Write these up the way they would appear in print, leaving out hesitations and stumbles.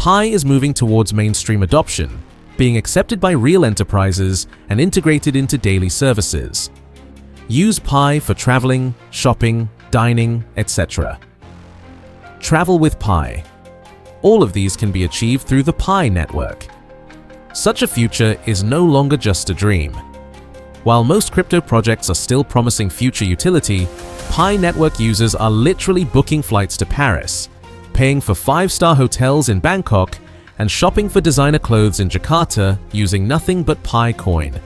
Pi is moving towards mainstream adoption, being accepted by real enterprises and integrated into daily services. Use Pi for traveling, shopping, dining, etc. Travel with Pi. All of these can be achieved through the Pi network. Such a future is no longer just a dream. While most crypto projects are still promising future utility, Pi network users are literally booking flights to Paris, paying for 5-star hotels in Bangkok, and shopping for designer clothes in Jakarta using nothing but PiCoin.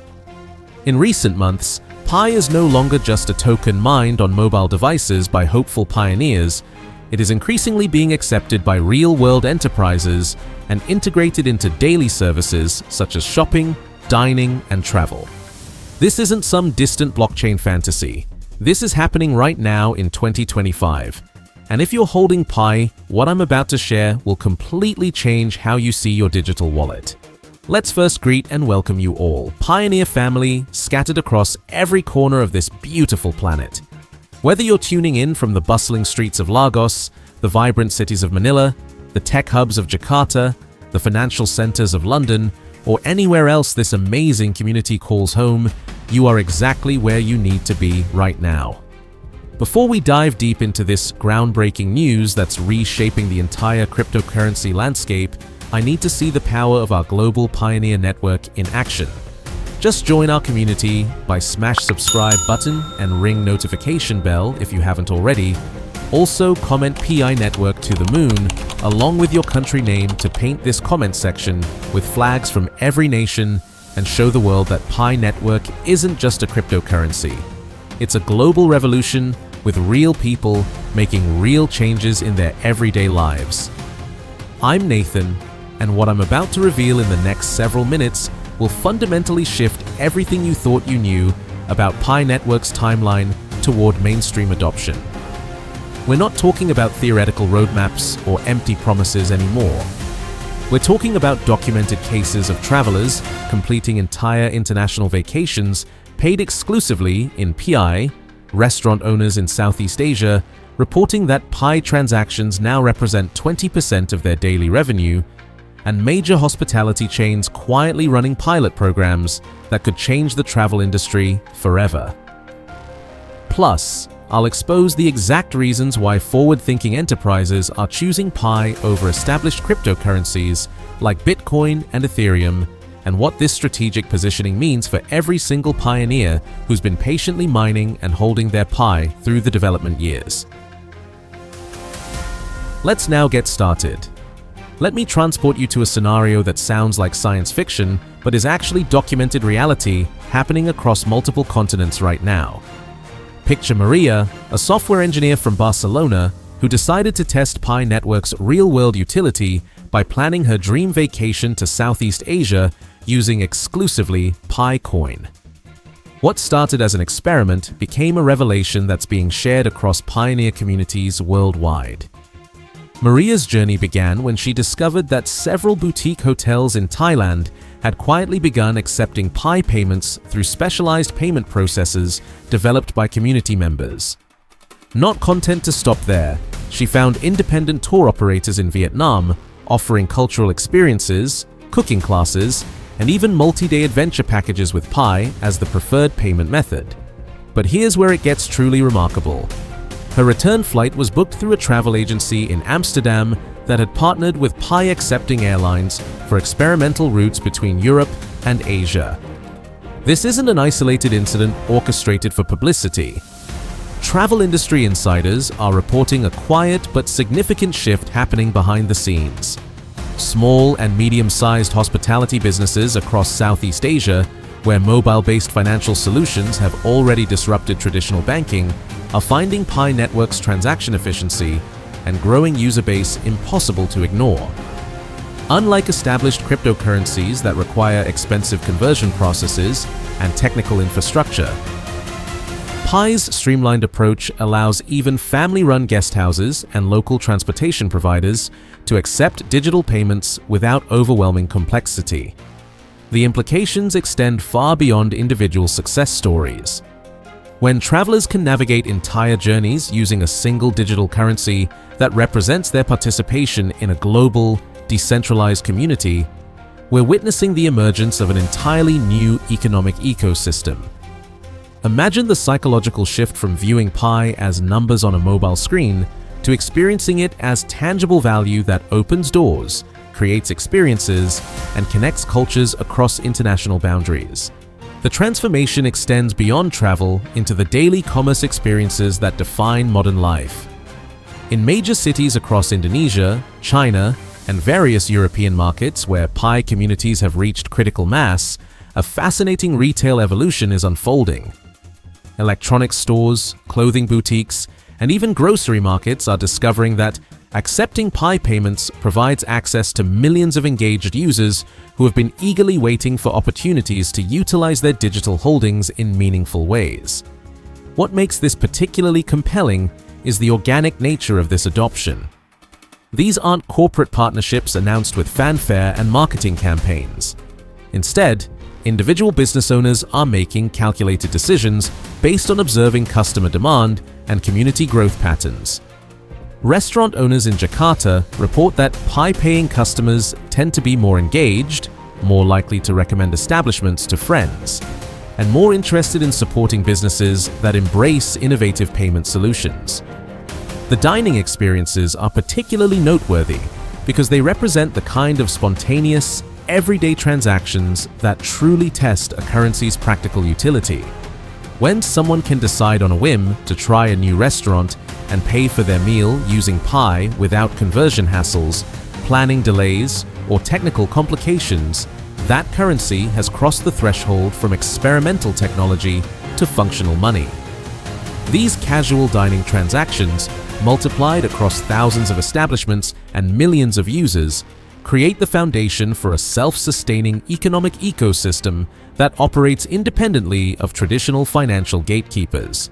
In recent months, Pi is no longer just a token mined on mobile devices by hopeful pioneers. It is increasingly being accepted by real-world enterprises and integrated into daily services such as shopping, dining, and travel. This isn't some distant blockchain fantasy. This is happening right now in 2025. And if you're holding Pi, what I'm about to share will completely change how you see your digital wallet. Let's first greet and welcome you all, Pioneer family scattered across every corner of this beautiful planet. Whether you're tuning in from the bustling streets of Lagos, the vibrant cities of Manila, the tech hubs of Jakarta, the financial centers of London, or anywhere else this amazing community calls home, you are exactly where you need to be right now. Before we dive deep into this groundbreaking news that's reshaping the entire cryptocurrency landscape, I need to see the power of our global Pioneer network in action. Just join our community by smash subscribe button and ring notification bell if you haven't already. Also comment PI network to the moon along with your country name to paint this comment section with flags from every nation and show the world that Pi network isn't just a cryptocurrency. It's a global revolution with real people making real changes in their everyday lives. I'm Nathan, and what I'm about to reveal in the next several minutes will fundamentally shift everything you thought you knew about Pi network's timeline toward mainstream adoption. We're not talking about theoretical roadmaps or empty promises anymore. We're talking about documented cases of travelers completing entire international vacations paid exclusively in PI, restaurant owners in Southeast Asia reporting that Pi transactions now represent 20% of their daily revenue, and major hospitality chains quietly running pilot programs that could change the travel industry forever. Plus, I'll expose the exact reasons why forward-thinking enterprises are choosing Pi over established cryptocurrencies like Bitcoin and Ethereum, and what this strategic positioning means for every single pioneer who's been patiently mining and holding their Pi through the development years. Let's now get started. Let me transport you to a scenario that sounds like science fiction, but is actually documented reality happening across multiple continents right now. Picture Maria, a software engineer from Barcelona who decided to test Pi network's real-world utility by planning her dream vacation to Southeast Asia using exclusively PiCoin. What started as an experiment became a revelation that's being shared across pioneer communities worldwide. Maria's journey began when she discovered that several boutique hotels in Thailand had quietly begun accepting Pi payments through specialized payment processors developed by community members. Not content to stop there, she found independent tour operators in Vietnam offering cultural experiences, cooking classes, and even multi-day adventure packages with Pi as the preferred payment method. But here's where it gets truly remarkable. Her return flight was booked through a travel agency in Amsterdam that had partnered with Pi-accepting airlines for experimental routes between Europe and Asia. This isn't an isolated incident orchestrated for publicity. Travel industry insiders are reporting a quiet but significant shift happening behind the scenes. Small and medium-sized hospitality businesses across Southeast Asia, where mobile-based financial solutions have already disrupted traditional banking, are finding Pi network's transaction efficiency and growing user base impossible to ignore. Unlike established cryptocurrencies that require expensive conversion processes and technical infrastructure, Pi's streamlined approach allows even family-run guest houses and local transportation providers to accept digital payments without overwhelming complexity. The implications extend far beyond individual success stories. When travelers can navigate entire journeys using a single digital currency that represents their participation in a global, decentralized community, we're witnessing the emergence of an entirely new economic ecosystem. Imagine the psychological shift from viewing Pi as numbers on a mobile screen to experiencing it as tangible value that opens doors, creates experiences, and connects cultures across international boundaries. The transformation extends beyond travel into the daily commerce experiences that define modern life. In major cities across Indonesia, China, and various European markets where Pi communities have reached critical mass, a fascinating retail evolution is unfolding. Electronics stores, clothing boutiques, and even grocery markets are discovering that accepting Pi payments provides access to millions of engaged users who have been eagerly waiting for opportunities to utilize their digital holdings in meaningful ways. What makes this particularly compelling is the organic nature of this adoption. These aren't corporate partnerships announced with fanfare and marketing campaigns. Instead, individual business owners are making calculated decisions based on observing customer demand and community growth patterns. Restaurant owners in Jakarta report that Pi-paying customers tend to be more engaged, more likely to recommend establishments to friends, and more interested in supporting businesses that embrace innovative payment solutions. The dining experiences are particularly noteworthy because they represent the kind of spontaneous, everyday transactions that truly test a currency's practical utility. When someone can decide on a whim to try a new restaurant and pay for their meal using Pi without conversion hassles, planning delays, or technical complications, that currency has crossed the threshold from experimental technology to functional money. These casual dining transactions, multiplied across thousands of establishments and millions of users, create the foundation for a self-sustaining economic ecosystem that operates independently of traditional financial gatekeepers.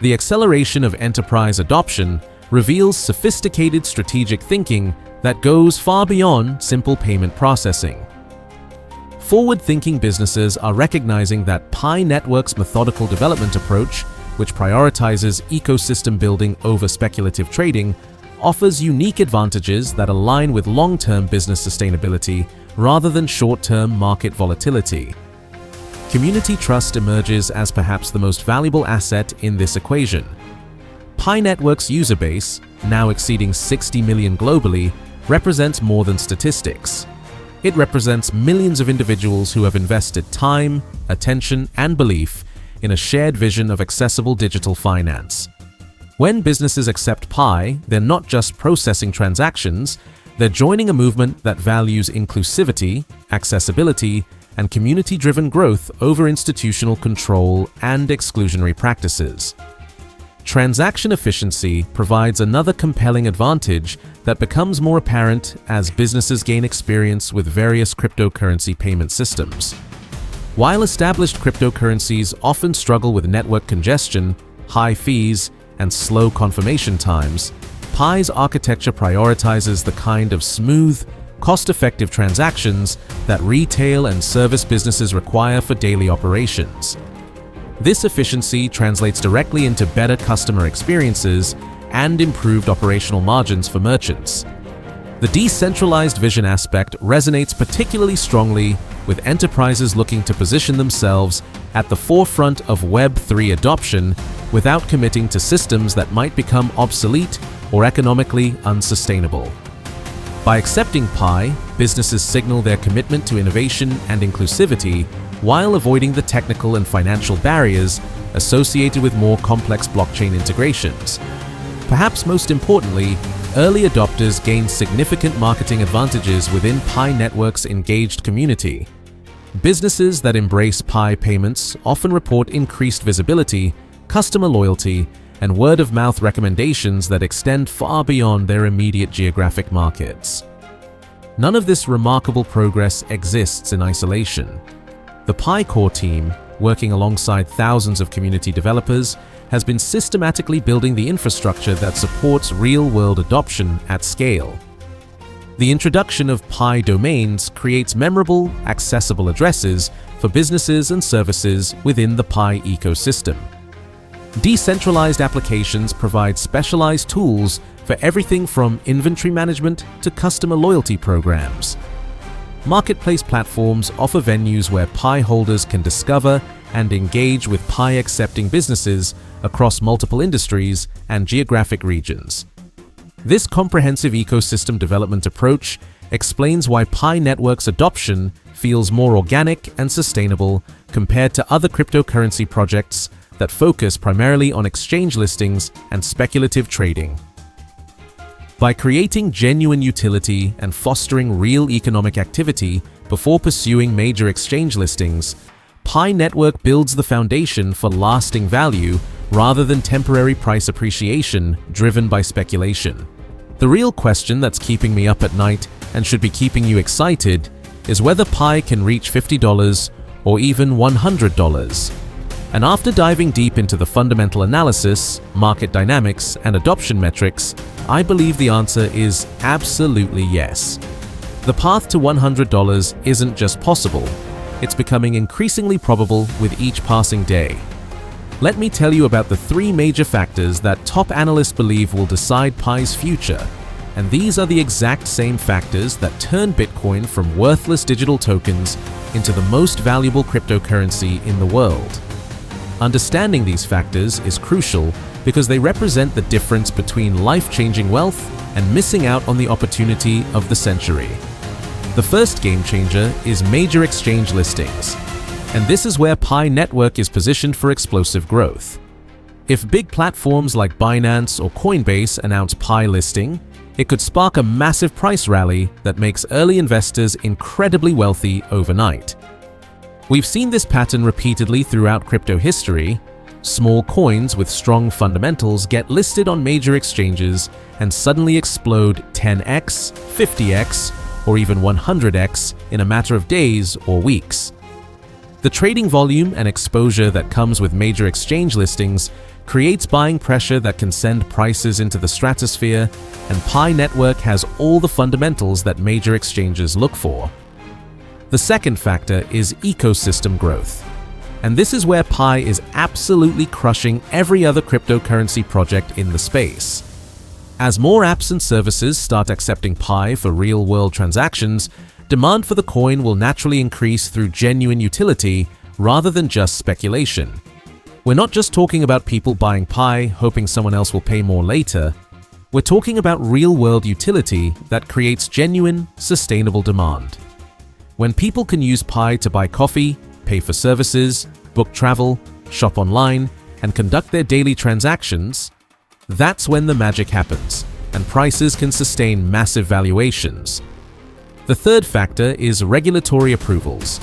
The acceleration of enterprise adoption reveals sophisticated strategic thinking that goes far beyond simple payment processing. Forward-thinking businesses are recognizing that Pi Network's methodical development approach, which prioritizes ecosystem building over speculative trading, offers unique advantages that align with long-term business sustainability rather than short-term market volatility. Community trust emerges as perhaps the most valuable asset in this equation. Pi Network's user base, now exceeding 60 million globally, represents more than statistics. It represents millions of individuals who have invested time, attention, and belief in a shared vision of accessible digital finance. When businesses accept Pi, they're not just processing transactions, they're joining a movement that values inclusivity, accessibility, and community-driven growth over institutional control and exclusionary practices. Transaction efficiency provides another compelling advantage that becomes more apparent as businesses gain experience with various cryptocurrency payment systems. While established cryptocurrencies often struggle with network congestion, high fees, and slow confirmation times, Pi's architecture prioritizes the kind of smooth, cost-effective transactions that retail and service businesses require for daily operations. This efficiency translates directly into better customer experiences and improved operational margins for merchants. The decentralized vision aspect resonates particularly strongly with enterprises looking to position themselves at the forefront of Web3 adoption without committing to systems that might become obsolete or economically unsustainable. By accepting Pi, businesses signal their commitment to innovation and inclusivity while avoiding the technical and financial barriers associated with more complex blockchain integrations. Perhaps most importantly, early adopters gain significant marketing advantages within Pi Network's engaged community. Businesses that embrace Pi payments often report increased visibility, customer loyalty, and word-of-mouth recommendations that extend far beyond their immediate geographic markets. None of this remarkable progress exists in isolation. The PiCore team, working alongside thousands of community developers, has been systematically building the infrastructure that supports real-world adoption at scale. The introduction of Pi domains creates memorable, accessible addresses for businesses and services within the Pi ecosystem. Decentralized applications provide specialized tools for everything from inventory management to customer loyalty programs. Marketplace platforms offer venues where Pi holders can discover and engage with Pi-accepting businesses across multiple industries and geographic regions. This comprehensive ecosystem development approach explains why Pi Network's adoption feels more organic and sustainable compared to other cryptocurrency projects that focus primarily on exchange listings and speculative trading. By creating genuine utility and fostering real economic activity before pursuing major exchange listings, Pi Network builds the foundation for lasting value rather than temporary price appreciation driven by speculation. The real question that's keeping me up at night and should be keeping you excited is whether Pi can reach $50 or even $100. And after diving deep into the fundamental analysis, market dynamics, and adoption metrics, I believe the answer is absolutely yes. The path to $100 isn't just possible, it's becoming increasingly probable with each passing day. Let me tell you about the 3 major factors that top analysts believe will decide Pi's future, and these are the exact same factors that turn Bitcoin from worthless digital tokens into the most valuable cryptocurrency in the world. Understanding these factors is crucial because they represent the difference between life-changing wealth and missing out on the opportunity of the century. The first game changer is major exchange listings, and this is where Pi Network is positioned for explosive growth. If big platforms like Binance or Coinbase announce Pi listing, it could spark a massive price rally that makes early investors incredibly wealthy overnight. We've seen this pattern repeatedly throughout crypto history. Small coins with strong fundamentals get listed on major exchanges and suddenly explode 10x, 50x, or even 100x in a matter of days or weeks. The trading volume and exposure that comes with major exchange listings creates buying pressure that can send prices into the stratosphere, and Pi Network has all the fundamentals that major exchanges look for. The second factor is ecosystem growth. And this is where Pi is absolutely crushing every other cryptocurrency project in the space. As more apps and services start accepting Pi for real-world transactions, demand for the coin will naturally increase through genuine utility rather than just speculation. We're not just talking about people buying Pi hoping someone else will pay more later. We're talking about real-world utility that creates genuine, sustainable demand. When people can use Pi to buy coffee, pay for services, book travel, shop online, and conduct their daily transactions, that's when the magic happens, and prices can sustain massive valuations. The third factor is regulatory approvals,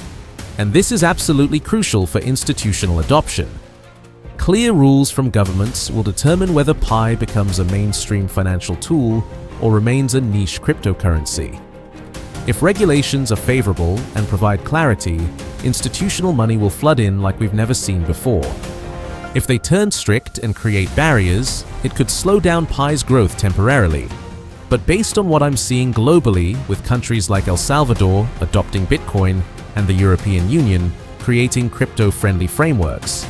and this is absolutely crucial for institutional adoption. Clear rules from governments will determine whether Pi becomes a mainstream financial tool or remains a niche cryptocurrency. If regulations are favorable and provide clarity, institutional money will flood in like we've never seen before. If they turn strict and create barriers, it could slow down Pi's growth temporarily. But based on what I'm seeing globally, with countries like El Salvador adopting Bitcoin and the European Union creating crypto-friendly frameworks,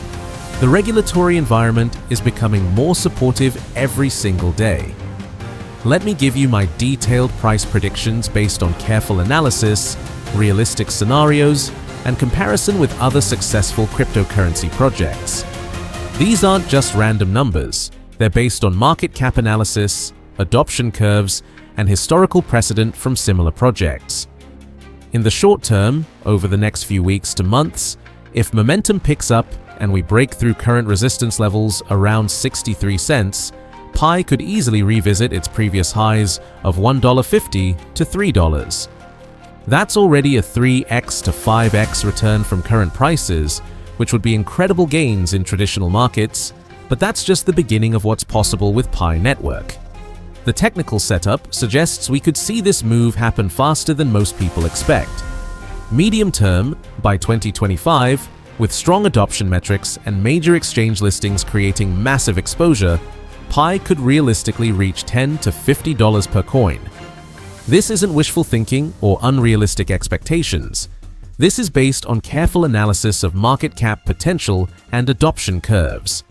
the regulatory environment is becoming more supportive every single day. Let me give you my detailed price predictions based on careful analysis, realistic scenarios, and comparison with other successful cryptocurrency projects. These aren't just random numbers, they're based on market cap analysis, adoption curves, and historical precedent from similar projects. In the short term, over the next few weeks to months, if momentum picks up and we break through current resistance levels around 63 cents, Pi could easily revisit its previous highs of $1.50 to $3. That's already a 3x to 5x return from current prices, which would be incredible gains in traditional markets, but that's just the beginning of what's possible with Pi Network. The technical setup suggests we could see this move happen faster than most people expect. Medium term, by 2025, with strong adoption metrics and major exchange listings creating massive exposure, Pi could realistically reach $10 to $50 per coin. This isn't wishful thinking or unrealistic expectations. This is based on careful analysis of market cap potential and adoption curves.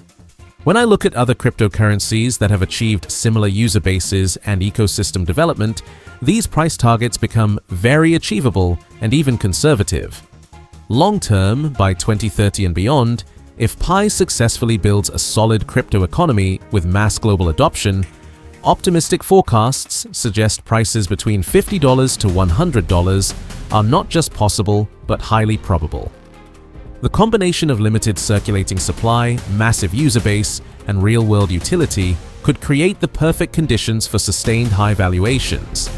When I look at other cryptocurrencies that have achieved similar user bases and ecosystem development, these price targets become very achievable and even conservative. Long-term, by 2030 and beyond, if Pi successfully builds a solid crypto economy with mass global adoption, optimistic forecasts suggest prices between $50 to $100 are not just possible, but highly probable. The combination of limited circulating supply, massive user base, and real-world utility could create the perfect conditions for sustained high valuations.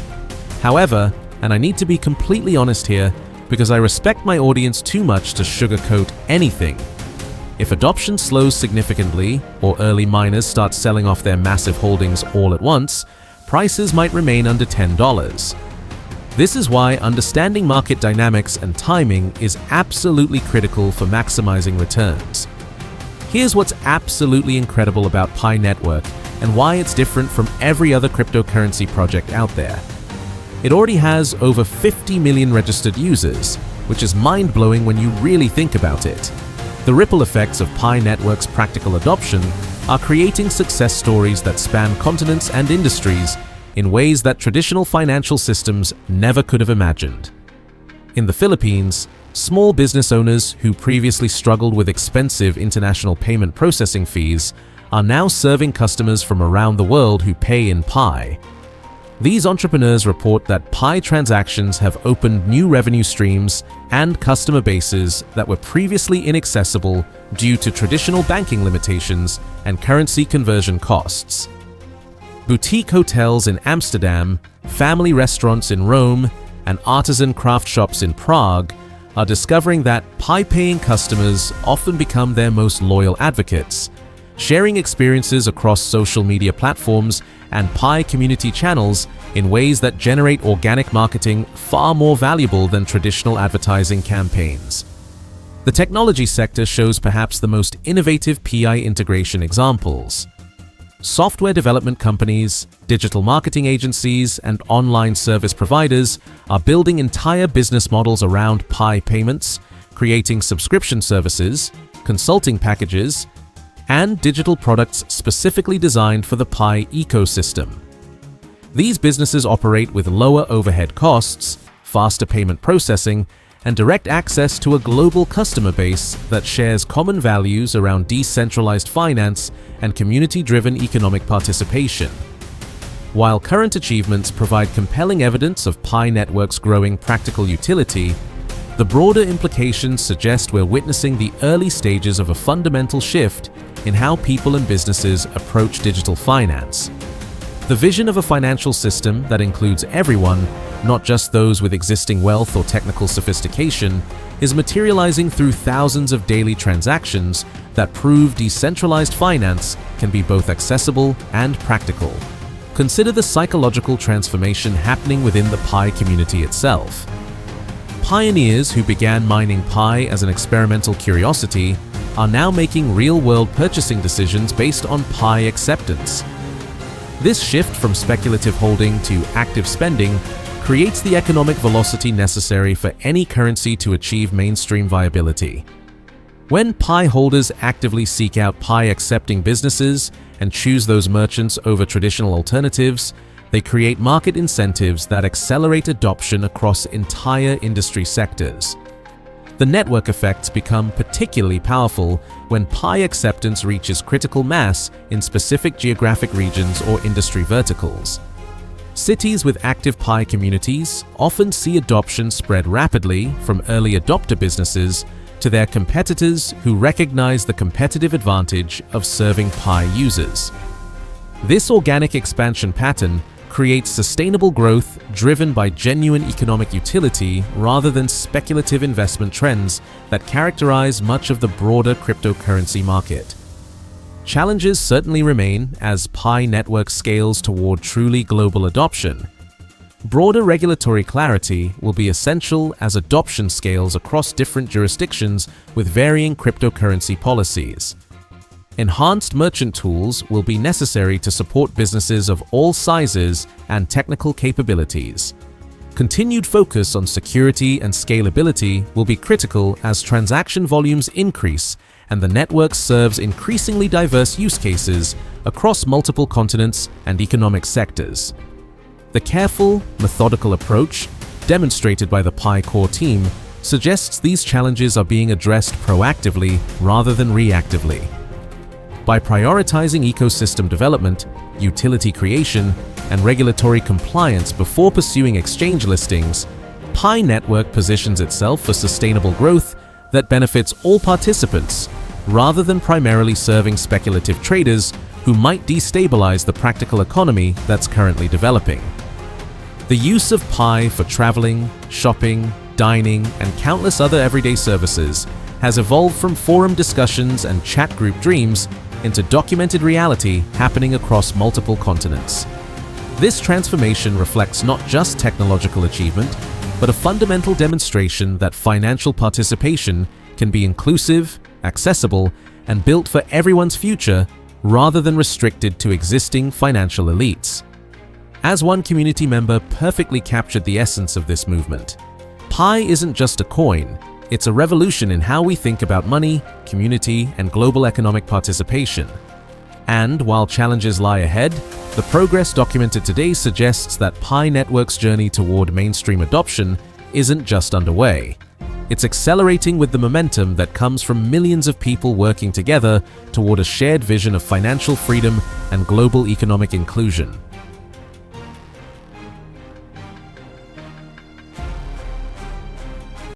However, and I need to be completely honest here, because I respect my audience too much to sugarcoat anything, if adoption slows significantly or early miners start selling off their massive holdings all at once, prices might remain under $10. This is why understanding market dynamics and timing is absolutely critical for maximizing returns. Here's what's absolutely incredible about Pi Network and why it's different from every other cryptocurrency project out there. It already has over 50 million registered users, which is mind-blowing when you really think about it. The ripple effects of Pi Network's practical adoption are creating success stories that span continents and industries in ways that traditional financial systems never could have imagined. In the Philippines, small business owners who previously struggled with expensive international payment processing fees are now serving customers from around the world who pay in Pi. These entrepreneurs report that Pi transactions have opened new revenue streams and customer bases that were previously inaccessible due to traditional banking limitations and currency conversion costs. Boutique hotels in Amsterdam, family restaurants in Rome, and artisan craft shops in Prague are discovering that Pi-paying customers often become their most loyal advocates, sharing experiences across social media platforms and Pi community channels in ways that generate organic marketing far more valuable than traditional advertising campaigns. The technology sector shows perhaps the most innovative PI integration examples. Software development companies, digital marketing agencies, and online service providers are building entire business models around Pi payments, creating subscription services, consulting packages, and digital products specifically designed for the Pi ecosystem. These businesses operate with lower overhead costs, faster payment processing, and direct access to a global customer base that shares common values around decentralized finance and community-driven economic participation. While current achievements provide compelling evidence of Pi Network's growing practical utility, the broader implications suggest we're witnessing the early stages of a fundamental shift in how people and businesses approach digital finance. The vision of a financial system that includes everyone, not just those with existing wealth or technical sophistication, is materializing through thousands of daily transactions that prove decentralized finance can be both accessible and practical. Consider the psychological transformation happening within the Pi community itself. Pioneers who began mining Pi as an experimental curiosity are now making real-world purchasing decisions based on Pi acceptance. This shift from speculative holding to active spending creates the economic velocity necessary for any currency to achieve mainstream viability. When Pi holders actively seek out Pi-accepting businesses and choose those merchants over traditional alternatives, they create market incentives that accelerate adoption across entire industry sectors. The network effects become particularly powerful when Pi acceptance reaches critical mass in specific geographic regions or industry verticals. Cities with active Pi communities often see adoption spread rapidly from early adopter businesses to their competitors who recognize the competitive advantage of serving Pi users. This organic expansion pattern creates sustainable growth driven by genuine economic utility rather than speculative investment trends that characterize much of the broader cryptocurrency market. Challenges certainly remain as Pi Network scales toward truly global adoption. Broader regulatory clarity will be essential as adoption scales across different jurisdictions with varying cryptocurrency policies. Enhanced merchant tools will be necessary to support businesses of all sizes and technical capabilities. Continued focus on security and scalability will be critical as transaction volumes increase and the network serves increasingly diverse use cases across multiple continents and economic sectors. The careful, methodical approach demonstrated by the Pi core team suggests these challenges are being addressed proactively rather than reactively. By prioritizing ecosystem development, utility creation, and regulatory compliance before pursuing exchange listings, Pi Network positions itself for sustainable growth that benefits all participants, rather than primarily serving speculative traders who might destabilize the practical economy that's currently developing. The use of Pi for traveling, shopping, dining, and countless other everyday services has evolved from forum discussions and chat group dreams into documented reality happening across multiple continents. This transformation reflects not just technological achievement, but a fundamental demonstration that financial participation can be inclusive, accessible, and built for everyone's future rather than restricted to existing financial elites. As one community member perfectly captured the essence of this movement, Pi isn't just a coin, it's a revolution in how we think about money, community, and global economic participation. And while challenges lie ahead, the progress documented today suggests that Pi Network's journey toward mainstream adoption isn't just underway. It's accelerating with the momentum that comes from millions of people working together toward a shared vision of financial freedom and global economic inclusion.